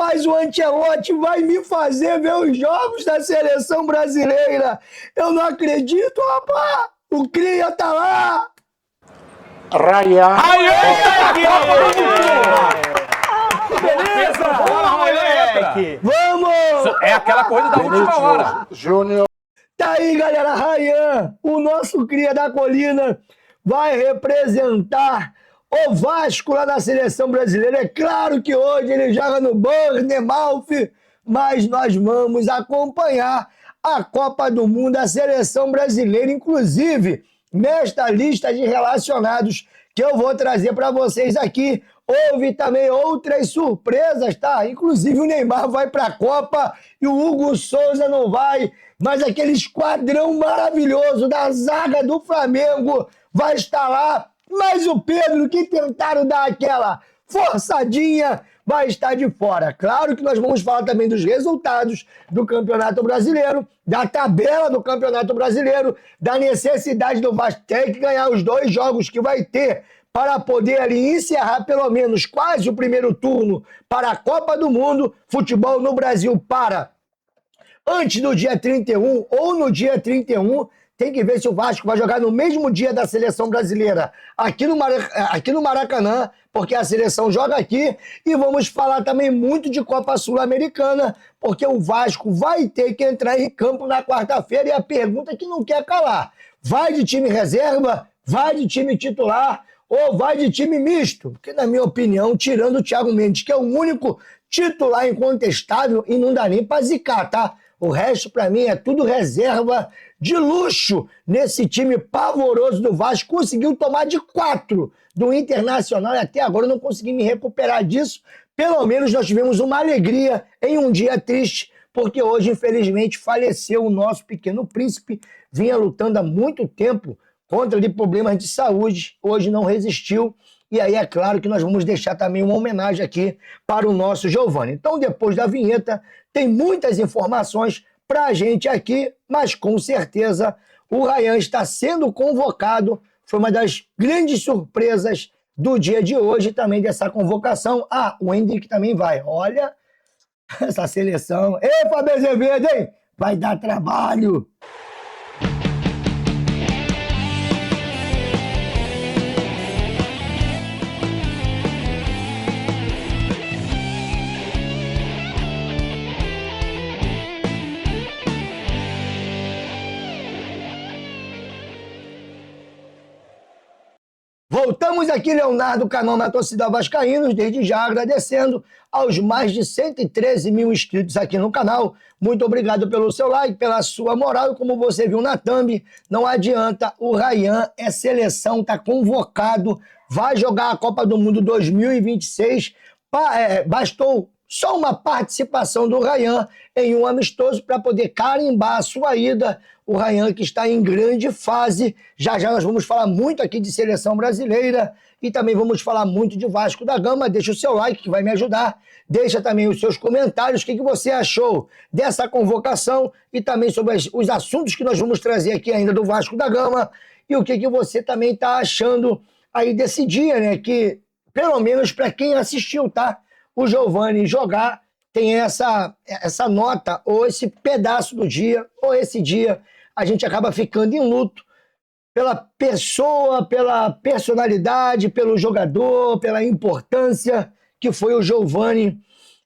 Rapaz, o Ancelotti vai me fazer ver os jogos da seleção brasileira. Eu não acredito, rapaz. O Cria tá lá. Rayan! Beleza! Bora, moleque! Vamos! É aquela coisa da última hora. Júnior. Tá aí, galera. Rayan, o nosso Cria da Colina, vai representar o Vasco lá na seleção brasileira. É claro que hoje ele joga no Bournemouth, mas nós vamos acompanhar a Copa do Mundo, a seleção brasileira, inclusive nesta lista de relacionados que eu vou trazer para vocês aqui. Houve também outras surpresas, tá? Inclusive o Neymar vai para a Copa e o Hugo Souza não vai, mas aquele esquadrão maravilhoso da zaga do Flamengo vai estar lá. Mas o Pedro, que tentaram dar aquela forçadinha, vai estar de fora. Claro que nós vamos falar também dos resultados do Campeonato Brasileiro, da tabela do Campeonato Brasileiro, da necessidade do Vasco ter que ganhar os 2 jogos que vai ter para poder ali encerrar pelo menos quase o primeiro turno para a Copa do Mundo. Futebol no Brasil para antes do dia 31 ou no dia 31. Tem que ver se o Vasco vai jogar no mesmo dia da seleção brasileira aqui no Maracanã, porque a seleção joga aqui. E vamos falar também muito de Copa Sul-Americana, porque o Vasco vai ter que entrar em campo na quarta-feira. E a pergunta que não quer calar: vai de time reserva? Vai de time titular? Ou vai de time misto? Porque, na minha opinião, tirando o Thiago Mendes, que é o único titular incontestável, e não dá nem pra zicar, tá? O resto, pra mim, é tudo reserva de luxo nesse time pavoroso do Vasco. Conseguiu tomar de 4 do Internacional e até agora eu não consegui me recuperar disso. Pelo menos nós tivemos uma alegria em um dia triste, porque hoje, infelizmente, faleceu o nosso pequeno príncipe. Vinha lutando há muito tempo contra de problemas de saúde, hoje não resistiu. E aí é claro que nós vamos deixar também uma homenagem aqui para o nosso Giovani. Então, depois da vinheta, tem muitas informações para a gente aqui, mas com certeza o Rayan está sendo convocado. Foi uma das grandes surpresas do dia de hoje, também dessa convocação. Ah, o Henrique também vai. Olha essa seleção. Ei, Fábio Azevedo, hein? Vai dar trabalho. Voltamos aqui, Leonardo, canal na torcida vascaínos, desde já agradecendo aos mais de 113 mil inscritos aqui no canal. Muito obrigado pelo seu like, pela sua moral. E como você viu na thumb, não adianta, o Rayan é seleção, está convocado, vai jogar a Copa do Mundo 2026. Bastou só uma participação do Rayan em um amistoso para poder carimbar a sua ida. O Rayan, que está em grande fase. Já já nós vamos falar muito aqui de seleção brasileira e também vamos falar muito de Vasco da Gama. Deixa o seu like que vai me ajudar. Deixa também os seus comentários. O que você achou dessa convocação e também sobre os assuntos que nós vamos trazer aqui ainda do Vasco da Gama. E o que você também está achando aí desse dia, né? Que, pelo menos para quem assistiu, tá? O Giovani jogar tem essa nota, ou esse pedaço do dia, ou esse dia a gente acaba ficando em luto pela pessoa, pela personalidade, pelo jogador, pela importância que foi o Giovani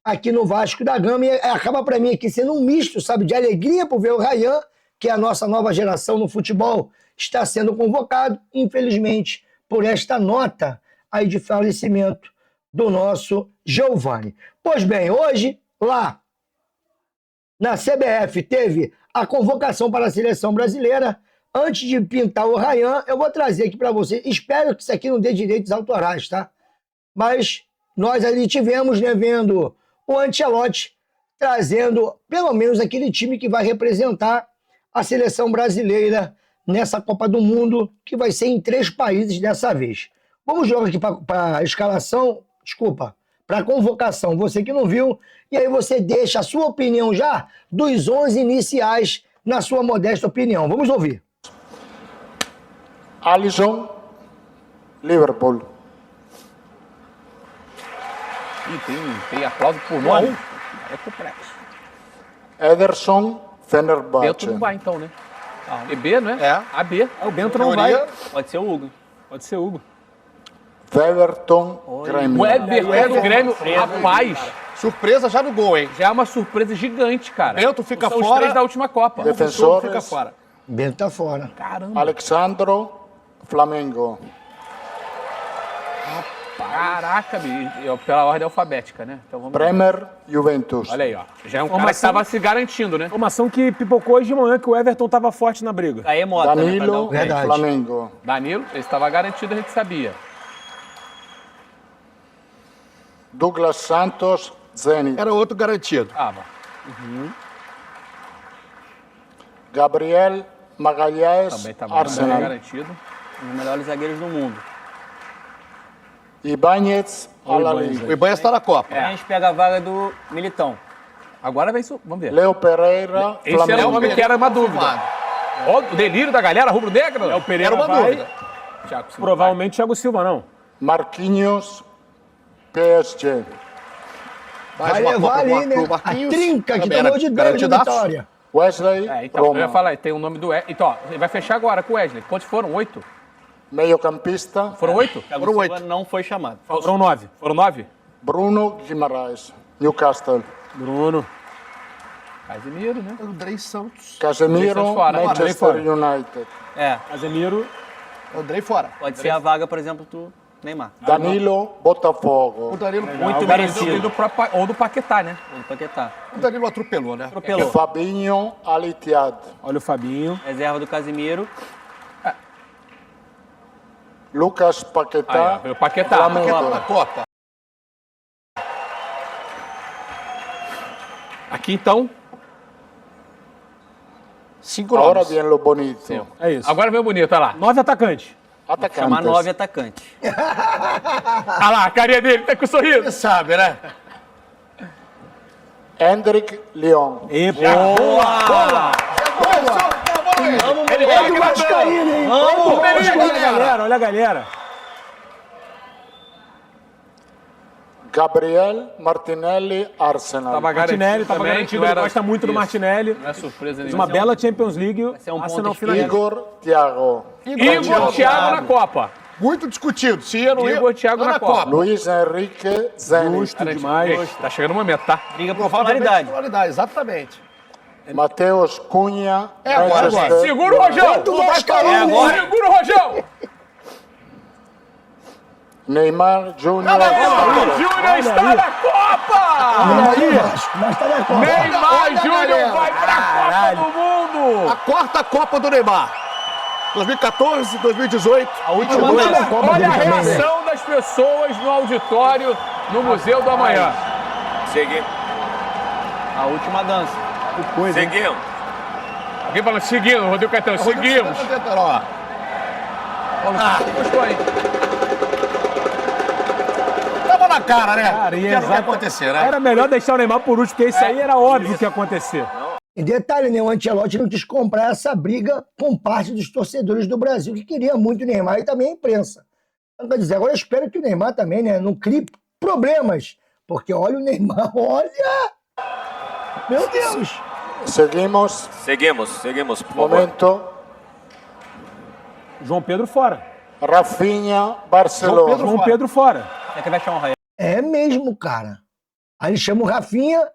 aqui no Vasco da Gama. E acaba para mim aqui sendo um misto, sabe, de alegria por ver o Rayan, que é a nossa nova geração no futebol, está sendo convocado, infelizmente, por esta nota aí de falecimento do nosso Giovani. Pois bem, hoje, lá na CBF, teve a convocação para a seleção brasileira. Antes de pintar o Rayan, eu vou trazer aqui para você. Espero que isso aqui não dê direitos autorais, tá? Mas nós ali tivemos, né, vendo o Ancelotti trazendo pelo menos aquele time que vai representar a seleção brasileira nessa Copa do Mundo, que vai ser em 3 países dessa vez. Vamos jogar aqui para a escalação, para a convocação, você que não viu, e aí você deixa a sua opinião já dos 11 iniciais, na sua modesta opinião. Vamos ouvir. Alisson, Liverpool. Ih, tem aplauso por nome. É complexo. Ederson, Bento Fenerbahçe. não vai, então, né? EB, não é? É. AB. O Bento não vai. Teoria, Pode ser o Hugo. Pode ser Hugo. Everton, Grêmio. O Everton do Grêmio, rapaz, surpresa já no gol, hein? já é uma surpresa gigante, cara. Bento fica São os fora. 3 da última Copa. Defensores, Fica fora. Bento tá fora. Caramba, Alexandro, Flamengo. caraca, bicho. Pela ordem alfabética, né? Então vamos ver. Bremer, Juventus. Olha aí, ó. Já é um cara que tava se garantindo, né? Informação que pipocou hoje de manhã que o Everton tava forte na briga. Aí é Mota, né? Pra dar Danilo, o... Verdade. Flamengo. Danilo, ele estava garantido, a gente sabia. Douglas Santos, Zenit. Era outro garantido. Tava. Gabriel Magalhães, Também tava Arsenal. garantido. Um dos melhores zagueiros do mundo. Ibáñez, O Al-Ahly. Ibanez está na Copa. A gente pega a vaga do Militão. Agora vem isso. Vamos ver. Leo Pereira, Esse era o Flamengo. nome que era uma dúvida. Ó, o delírio da galera rubro-negra. O Pereira Era uma vai, dúvida. Thiago Silva. provavelmente Thiago Silva não. Marquinhos, PSG. Vai uma levar Copa ali, né? pro A Marquinhos. trinca que Também tomou era de 10 de garantidaço. vitória. Wesley, Então, eu ia Roma. falar, tem o nome do Wesley. Então, ó, ele vai fechar agora com o Wesley. Quantos foram? 8? Meio-campista, Foram 8? Thiago Foram Silva 8. não foi chamado. Foram 9. Foram 9? Bruno Guimarães, Newcastle. Bruno. Casimiro, né? Andrei Santos. Casemiro, Deixa fora, Manchester fora. United. É, Casemiro. Andrei fora. pode ser a vaga, por exemplo, do Neymar. Danilo, Botafogo. O Danilo, Muito E merecido. ou do Paquetá, né? O Paquetá. o Danilo atropelou, né? Atropelou. Fabinho, Al-Ittihad. Olha o Fabinho. Reserva do Casimiro. Lucas Aí, Paquetá, ó, o Paquetá. Flamengo. Na Copa. Aqui, então. 5 Ahora nomes. viene lo bonito. Sim. É isso. Agora vem o bonito, olha lá. 9 atacantes. Chamar 9 Atacantes. atacantes. Olha lá, a carinha dele, tá com o sorriso. Você sabe, né? Hendrik Leon. E Ele vai Olha o Vascaíno, hein? olha a galera, olha a galera. Gabriel Martinelli, Arsenal. Tava garantido Martinelli tava também, garantido, não ele era- gosta muito do isso. Martinelli. Não é surpresa Fez nenhuma. uma bela Champions League. ser um Arsenal ponto finalista. Igor Thiago. Igor Thiago na Copa. Muito discutido. Se ia, não ia. Igor Thiago Tá na Copa. Luiz Henrique, Zenit. Justo demais. Tá chegando o momento, tá? Briga por Provavelmente titularidade. titularidade, exatamente. Mateus Cunha, agora, Manchester. Segura o Rojão! Do Vascaíno, hein? Segura o Rojão! Neymar Júnior. Neymar Júnior está na Copa! Aí, Vasco, mas tá na Copa. Neymar olha, Júnior galera. vai pra Copa do Mundo! A quarta Copa do Neymar. 2014, 2018. A última. Olha a reação das pessoas no auditório no Museu do Amanhã. A última dança. Seguimos. Alguém falando, seguindo, Rodrigo Caetano, seguimos. Gostou, hein? Tava na cara, né? Cara, que era o que ia acontecer, né? Era melhor deixar o Neymar por último, porque isso aí era óbvio que ia acontecer. E detalhe, né? O Ancelotti não quis comprar essa briga com parte dos torcedores do Brasil, que queria muito o Neymar e também a imprensa. Então, quer dizer, agora eu espero que o Neymar também, né, não crie problemas. Porque olha o Neymar, olha! Meu Deus! Seguimos. Seguimos, por favor. Momento. João Pedro fora. Rafinha, Barcelona. João Pedro fora. É que vai chamar o Raia. É mesmo, cara. Aí ele chama o Rafinha,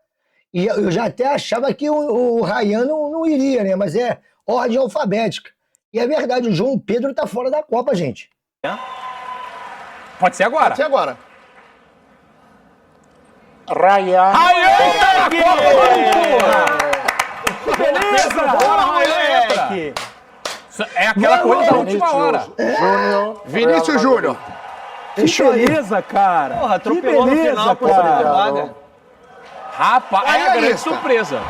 e eu já até achava que o Ryan não iria, né? Mas é ordem alfabética. E é verdade, o João Pedro tá fora da Copa, gente. Pode ser agora. Pode ser agora. Ryan. Ryan tá na Copa! Beleza! Bora, Ryan, entra! É aquela coisa da última hora. Júnior. Vinícius Júnior. Que Fechou aí. beleza, cara. Porra, que atropelou no beleza, final, pô, cara. vaga. Rapaz, Aí é é a grande isso. surpresa.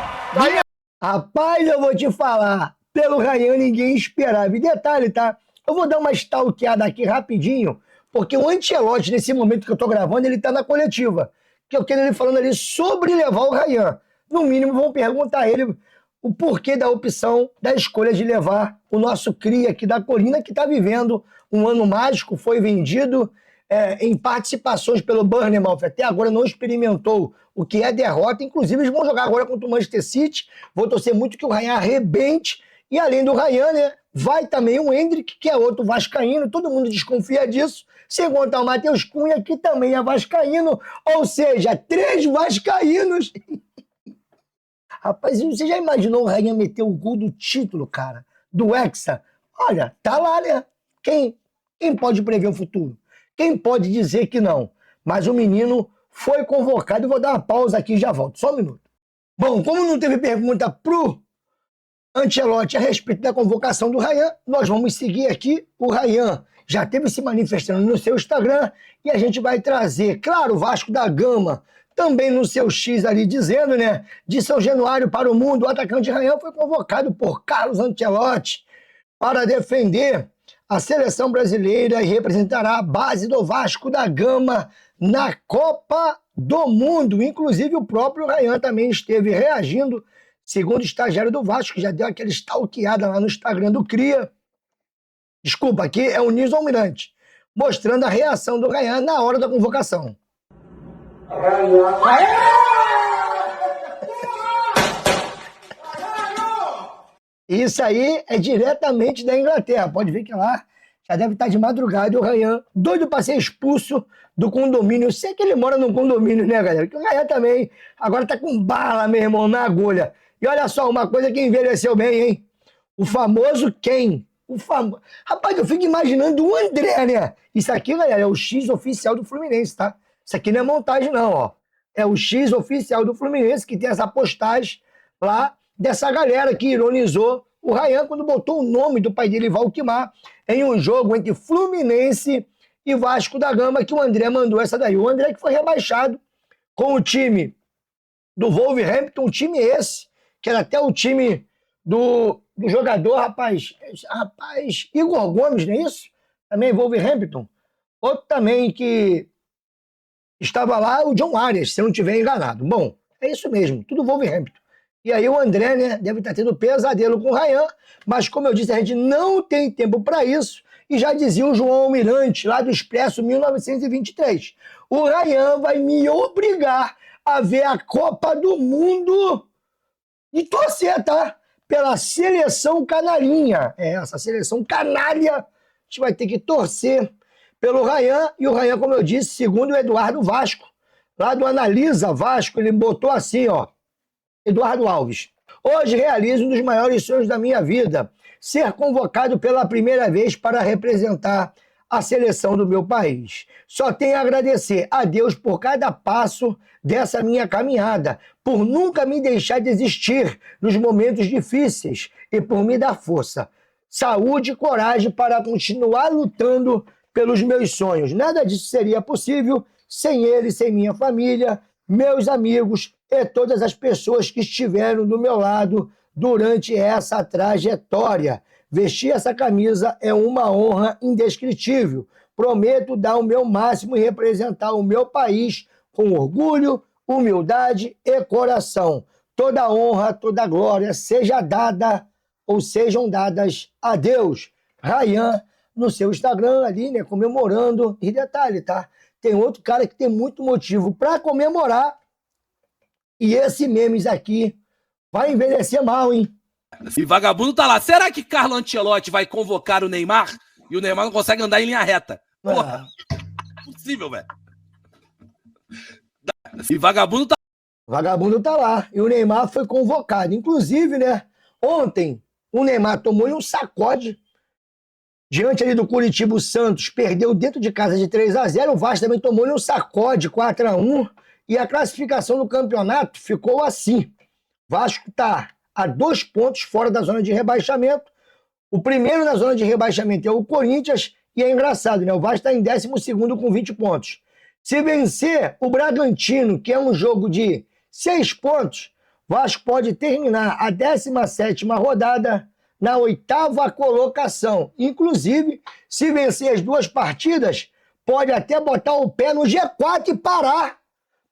Rapaz, eu vou te falar. Pelo Ryan ninguém esperava. E detalhe, tá? Eu vou dar uma stalkeada aqui rapidinho, porque o Ancelotti, nesse momento que eu tô gravando, ele tá na coletiva. Que eu quero ele falando ali sobre levar o Ryan. No mínimo, vão perguntar a ele o porquê da opção, da escolha de levar o nosso cria aqui da Colina, que tá vivendo um ano mágico, foi vendido, em participações pelo Bournemouth até agora não experimentou o que é derrota. Inclusive, eles vão jogar agora contra o Manchester City. Vou torcer muito que o Ryan arrebente. E além do Ryan, né, vai também o Endrick, que é outro vascaíno. Todo mundo desconfia disso. Sem contar o Matheus Cunha, que também é vascaíno. Ou seja, 3 vascaínos. Rapaz, você já imaginou o Ryan meter o gol do título, cara? Do Hexa? Olha, tá lá, né? Quem pode prever o futuro? Quem pode dizer que não? Mas o menino foi convocado. Eu vou dar uma pausa aqui e já volto. Só um minuto. Bom, como não teve pergunta pro Ancelotti a respeito da convocação do Ryan, nós vamos seguir aqui. O Ryan já esteve se manifestando no seu Instagram e a gente vai trazer, claro, o Vasco da Gama também no seu X ali dizendo, né, de São Januário para o mundo, o atacante Ryan foi convocado por Carlos Ancelotti para defender a seleção brasileira e representará a base do Vasco da Gama na Copa do Mundo. Inclusive, o próprio Ryan também esteve reagindo, segundo o estagiário do Vasco, que já deu aquela stalkeada lá no Instagram do Cria. Desculpa, aqui é o Nilson Almirante, mostrando a reação do Ryan na hora da convocação. Isso aí é diretamente da Inglaterra. Pode ver que lá já deve estar de madrugada e o Ryan doido para ser expulso do condomínio. Eu sei que ele mora num condomínio, né, galera? Que o Ryan também agora tá com bala, meu irmão, na agulha. E olha só, uma coisa que envelheceu bem, hein? O famoso quem? Rapaz, eu fico imaginando o André, né? Isso aqui, galera, é o X oficial do Fluminense, tá? Isso aqui não é montagem, não, ó. É o X oficial do Fluminense que tem essa postagem lá dessa galera que ironizou o Ryan quando botou o nome do pai dele, Valquimar, em um jogo entre Fluminense e Vasco da Gama, que o André mandou essa daí. O André que foi rebaixado com o time do Wolverhampton, um time esse, que era até o time do jogador, rapaz, Igor Gomes, não é isso? Também Wolverhampton. Outro também que estava lá, o John Arias, se eu não estiver enganado. Bom, é isso mesmo, tudo Wolverhampton. E aí o André, né, deve estar tendo pesadelo com o Ryan, mas como eu disse, a gente não tem tempo para isso, e já dizia o João Almirante, lá do Expresso 1923, o Ryan vai me obrigar a ver a Copa do Mundo e torcer, tá? Pela seleção canarinha. Essa seleção canalha, a gente vai ter que torcer pelo Ryan, e o Ryan, como eu disse, segundo o Eduardo Vasco, lá do Analisa Vasco, ele botou assim, ó, Eduardo Alves, hoje realizo um dos maiores sonhos da minha vida, ser convocado pela primeira vez para representar a seleção do meu país. Só tenho a agradecer a Deus por cada passo dessa minha caminhada, por nunca me deixar desistir nos momentos difíceis e por me dar força, saúde e coragem para continuar lutando pelos meus sonhos. Nada disso seria possível sem ele, sem minha família, meus amigos e todas as pessoas que estiveram do meu lado durante essa trajetória. Vestir essa camisa é uma honra indescritível. Prometo dar o meu máximo e representar o meu país com orgulho, humildade e coração. Toda honra, toda glória seja dada ou sejam dadas a Deus. Ryan, no seu Instagram ali, né, comemorando. E detalhe, tá? Tem outro cara que tem muito motivo para comemorar. E esse memes aqui vai envelhecer mal, hein? E vagabundo tá lá. Será que Carlo Ancelotti vai convocar o Neymar? E o Neymar não consegue andar em linha reta. Porra, impossível, velho. E vagabundo tá... Vagabundo tá lá. E o Neymar foi convocado. Inclusive, né, ontem o Neymar tomou-lhe um sacode diante ali do Curitiba. O Santos perdeu dentro de casa de 3-0. O Vasco também tomou-lhe um sacode 4-1. E a classificação do campeonato ficou assim. Vasco está a 2 pontos fora da zona de rebaixamento. O primeiro na zona de rebaixamento é o Corinthians. E é engraçado, né? O Vasco está em 12º com 20 pontos. Se vencer o Bragantino, que é um jogo de 6 pontos, Vasco pode terminar a 17ª rodada na 8ª colocação. Inclusive, se vencer as 2 partidas, pode até botar o pé no G4 e parar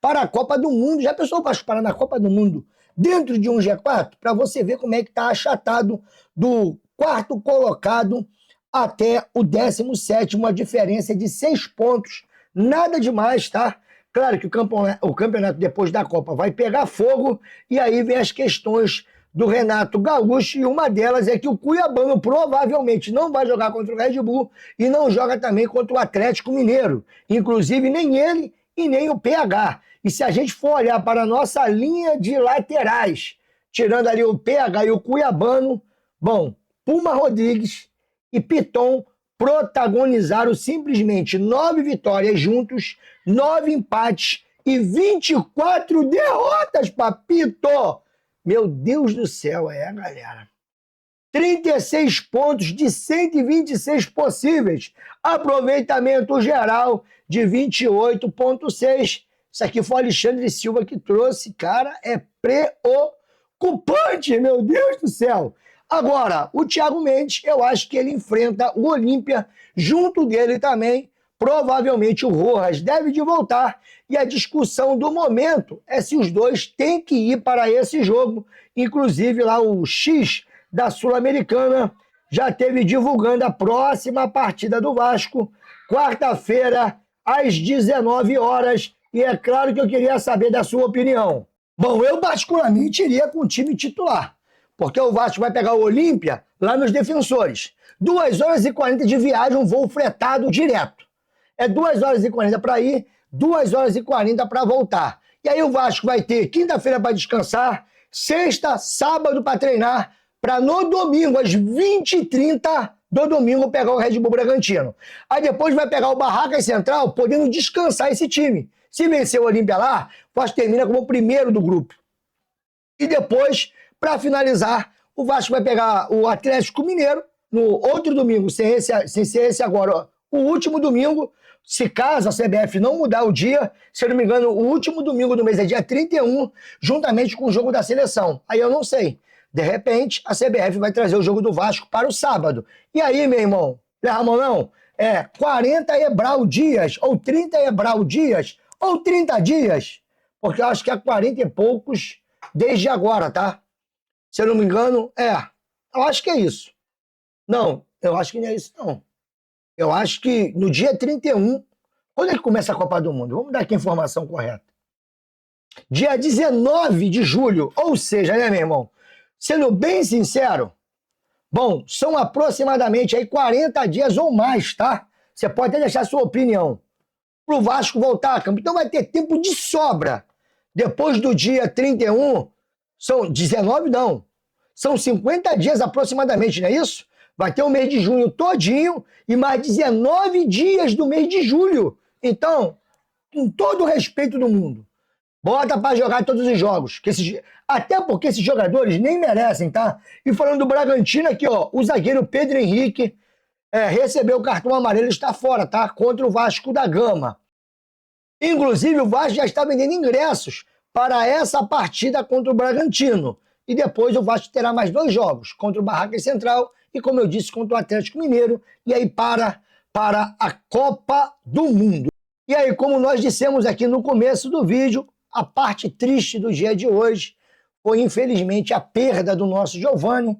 para a Copa do Mundo. Já pensou o Vasco parar na Copa do Mundo dentro de um G4? Para você ver como é que está achatado do 4º colocado até o 17º, a diferença é de 6 pontos Nada demais, tá? Claro que o campeonato depois da Copa vai pegar fogo e aí vem as questões do Renato Gaúcho e uma delas é que o Cuiabano provavelmente não vai jogar contra o Red Bull e não joga também contra o Atlético Mineiro. Inclusive nem ele e nem o PH. E se a gente for olhar para a nossa linha de laterais, tirando ali o PH e o Cuiabano, bom, Puma Rodrigues e Piton protagonizaram simplesmente 9 vitórias juntos, 9 empates e 24 derrotas, papito! Meu Deus do céu, galera. 36 pontos de 126 possíveis. Aproveitamento geral de 28,6. Isso aqui foi o Alexandre Silva que trouxe. Cara, é preocupante, meu Deus do céu. Agora, o Thiago Mendes, eu acho que ele enfrenta o Olímpia, junto dele também, provavelmente o Rojas deve de voltar, e a discussão do momento é se os dois têm que ir para esse jogo, inclusive lá o X da Sul-Americana já teve divulgando a próxima partida do Vasco, quarta-feira, às 19 horas, e é claro que eu queria saber da sua opinião. Bom, eu particularmente iria com o time titular, porque o Vasco vai pegar o Olímpia lá nos Defensores. 2 horas e 40 de viagem, um voo fretado direto. É 2 horas e 40 para ir, 2 horas e 40 para voltar. E aí o Vasco vai ter quinta-feira para descansar, sexta, sábado para treinar, para no domingo, às 20h30 do domingo, pegar o Red Bull Bragantino. Aí depois vai pegar o Barracas Central, podendo descansar esse time. Se vencer o Olímpia lá, o Vasco termina como o primeiro do grupo. E depois, para finalizar, o Vasco vai pegar o Atlético Mineiro no outro domingo, sem ser esse agora, ó, o último domingo, se caso a CBF não mudar o dia, se eu não me engano, o último domingo do mês é dia 31, juntamente com o jogo da seleção. Aí eu não sei. De repente, a CBF vai trazer o jogo do Vasco para o sábado. E aí, meu irmão, leva a mão não? 40 Ebral dias, ou 30 Ebral dias, ou 30 dias, porque eu acho que é 40 e poucos desde agora, tá? Se eu não me engano, eu acho que é isso. Não, eu acho que não é isso, não. Eu acho que no dia 31, quando é que começa a Copa do Mundo? Vamos dar aqui a informação correta. Dia 19 de julho, ou seja, né, meu irmão? Sendo bem sincero, bom, são aproximadamente aí 40 dias ou mais, tá? Você pode até deixar sua opinião. Para o Vasco voltar a campo. Então vai ter tempo de sobra. Depois do dia 31, são 19 não, são 50 dias aproximadamente, não é isso? Vai ter o mês de junho todinho e mais 19 dias do mês de julho. Então, com todo o respeito do mundo, bota para jogar todos os jogos. Até porque esses jogadores nem merecem, tá? E falando do Bragantino aqui, ó, o zagueiro Pedro Henrique recebeu o cartão amarelo e está fora, tá? Contra o Vasco da Gama. Inclusive, o Vasco já está vendendo ingressos para essa partida contra o Bragantino. E depois o Vasco terá mais 2 jogos, contra o Barracas Central e, como eu disse, contra o Atlético Mineiro. E aí para a Copa do Mundo. E aí, como nós dissemos aqui no começo do vídeo, a parte triste do dia de hoje foi, infelizmente, a perda do nosso Giovani.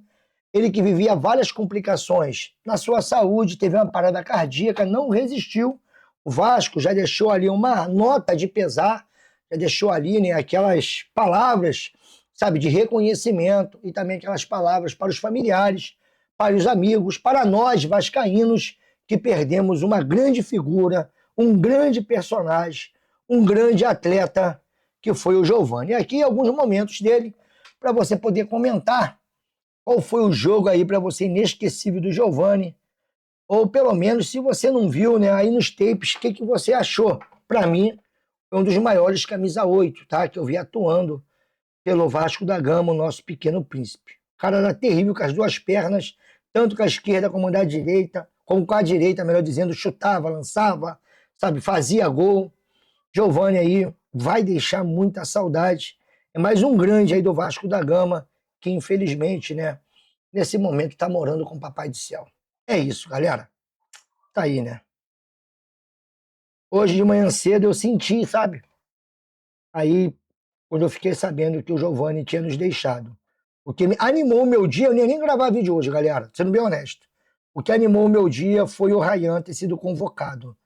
Ele que vivia várias complicações na sua saúde, teve uma parada cardíaca, não resistiu. O Vasco já deixou ali uma nota de pesar, já deixou ali, né, aquelas palavras, sabe, de reconhecimento e também aquelas palavras para os familiares, para os amigos, para nós vascaínos que perdemos uma grande figura, um grande personagem, um grande atleta que foi o Giovani. E aqui alguns momentos dele para você poder comentar qual foi o jogo aí para você inesquecível do Giovani, ou pelo menos se você não viu, né, aí nos tapes, o que você achou? Para mim, foi um dos maiores camisa 8, tá, que eu vi atuando pelo Vasco da Gama, o nosso pequeno príncipe. O cara era terrível com as 2 pernas, tanto com a esquerda como da direita, como com a direita, melhor dizendo, chutava, lançava, sabe, fazia gol. Giovani aí vai deixar muita saudade. É mais um grande aí do Vasco da Gama, que infelizmente, né, nesse momento está morando com o Papai do Céu. É isso, galera. Tá aí, né? Hoje de manhã cedo eu senti, sabe? Aí, quando eu fiquei sabendo que o Giovani tinha nos deixado. O que me animou o meu dia, eu nem gravar vídeo hoje, galera, sendo bem honesto. O que animou o meu dia foi o Ryan ter sido convocado.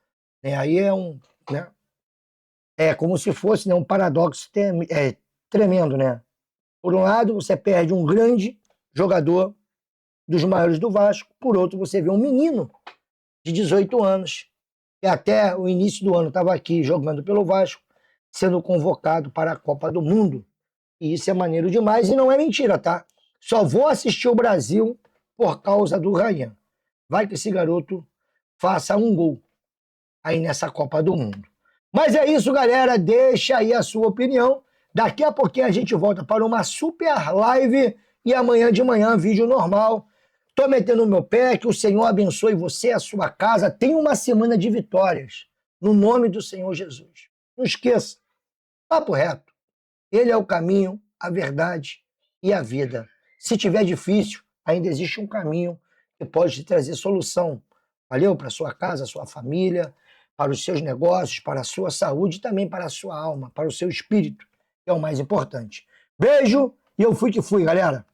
Aí é um né? É como se fosse, né, um paradoxo tremendo, né? Por um lado, você perde um grande jogador dos maiores do Vasco, por outro, você vê um menino de 18 anos, que até o início do ano estava aqui jogando pelo Vasco, sendo convocado para a Copa do Mundo. E isso é maneiro demais, e não é mentira, tá? Só vou assistir o Brasil por causa do Ryan. Vai que esse garoto faça um gol aí nessa Copa do Mundo. Mas é isso, galera. Deixa aí a sua opinião. Daqui a pouquinho a gente volta para uma super live e amanhã de manhã vídeo normal. Tô metendo o meu pé, que o Senhor abençoe você e a sua casa. Tenha uma semana de vitórias, no nome do Senhor Jesus. Não esqueça, papo reto. Ele é o caminho, a verdade e a vida. Se tiver difícil, ainda existe um caminho que pode te trazer solução. Valeu? Para sua casa, sua família, para os seus negócios, para a sua saúde e também para a sua alma, para o seu espírito, que é o mais importante. Beijo e eu fui que fui, galera.